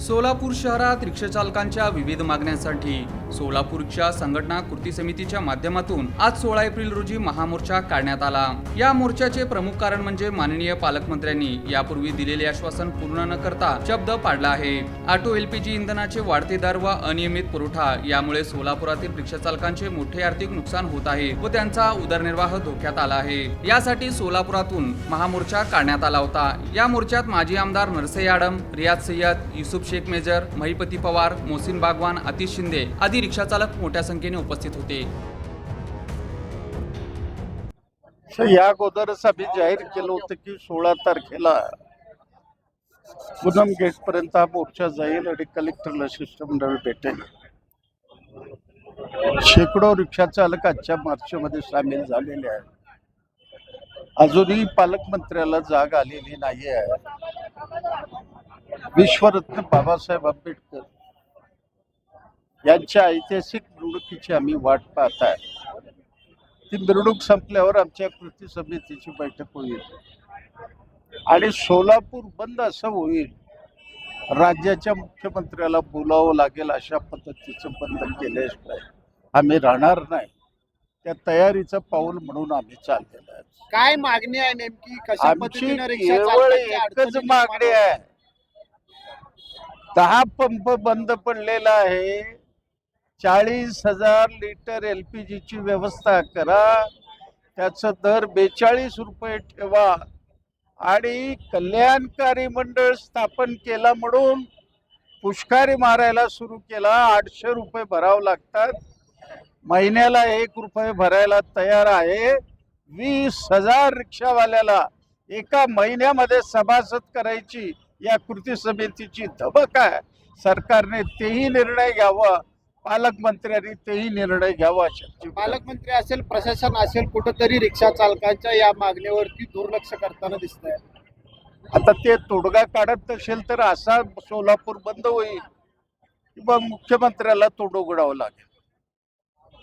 सोलापूर शहरात रिक्षाचालकांच्या विविध मागण्यांसाठी सोलापूर रिक्षा संघटना कृती समितीच्या माध्यमातून आज 16 एप्रिल रोजी महामोर्चा काढण्यात आला। या मोर्चाचे प्रमुख कारण म्हणजे माननीय पालकमंत्र्यांनी यापूर्वी दिलेले आश्वासन पूर्ण न करता शब्द पाडला आहे। ऑटो एलपीजी इंधनाचे वाढते दर व अनियमित पुरवठा यामुळे सोलापुरातील रिक्षाचालकांचे मोठे आर्थिक नुकसान होत आहे व त्यांचा उदरनिर्वाह धोक्यात आला आहे। यासाठी सोलापुरातून महामोर्चा काढण्यात आला होता। या मोर्चात माजी आमदार नरसे यादव, रियाज सय्यद, युसुफ शेख मेजर, महिपती पवार, मोहसिन बागवान, आतिश शिंदे आदी रिक्षाचालक मोठ्या संख्येने उपस्थित होते। या अगोदरच आम्ही जाहीर केलं होतं की 16 तारखेला पूनम गेट पर्यंत हा मोर्चा जाईल आणि कलेक्टरला शिष्टमंडळ भेटेल। शेकडो रिक्षा चालक आजच्या मार्चमध्ये सामील झालेले आहेत। अजूनही पालकमंत्र्याला जाग आलेली नाही आहे। विश्वरत्न बाबासाहेब आंबेडकर यांच्या ऐतिहासिक मिरवणुकीची आम्ही वाट पाहत आहे। ती मिरवणूक संपल्यावर आमच्या कृती समितीची बैठक होईल आणि सोलापूर बंद असं होईल, राज्याच्या मुख्यमंत्र्याला बोलावं लागेल अशा पद्धतीचं बंद केल्याशिवाय आम्ही राहणार नाही। त्या तयारीचं पाऊल म्हणून आम्ही चाललेलो आहे। काय मागणी आहे नेमकी? कशा आमची पद्धतीने रिक्षा केवळ चालकांच्या एकच अडचणी मागणी आहे। 10 पंप बंद पडलेला आहे। 40,000 लिटर LPG ची व्यवस्था करा, त्याचा दर 42 रुपये ठेवा आणि कल्याणकारी मंडळ स्थापन केला म्हणून पुष्कारी मारायला सुरू केला। 800 रुपये भरावं लागतात, महिन्याला 1 रुपये भरायला तयार आहे। 20,000 रिक्षावाल्याला एका महिन्यामध्ये सभासद करायची या कृती समितीची धमक आहे। सरकारने तेही निर्णय घ्यावा, पालकमंत्र्यांनी तेही निर्णय घ्यावा। पालकमंत्री असेल, प्रशासन असेल, कुठंतरी रिक्षा चालकांच्या या मागणीवरती दुर्लक्ष करताना दिसतंय। आता ते तोडगा काढत नसेल तर असा सोलापूर बंद होईल किंवा मुख्यमंत्र्याला तोड उघडावं लागेल।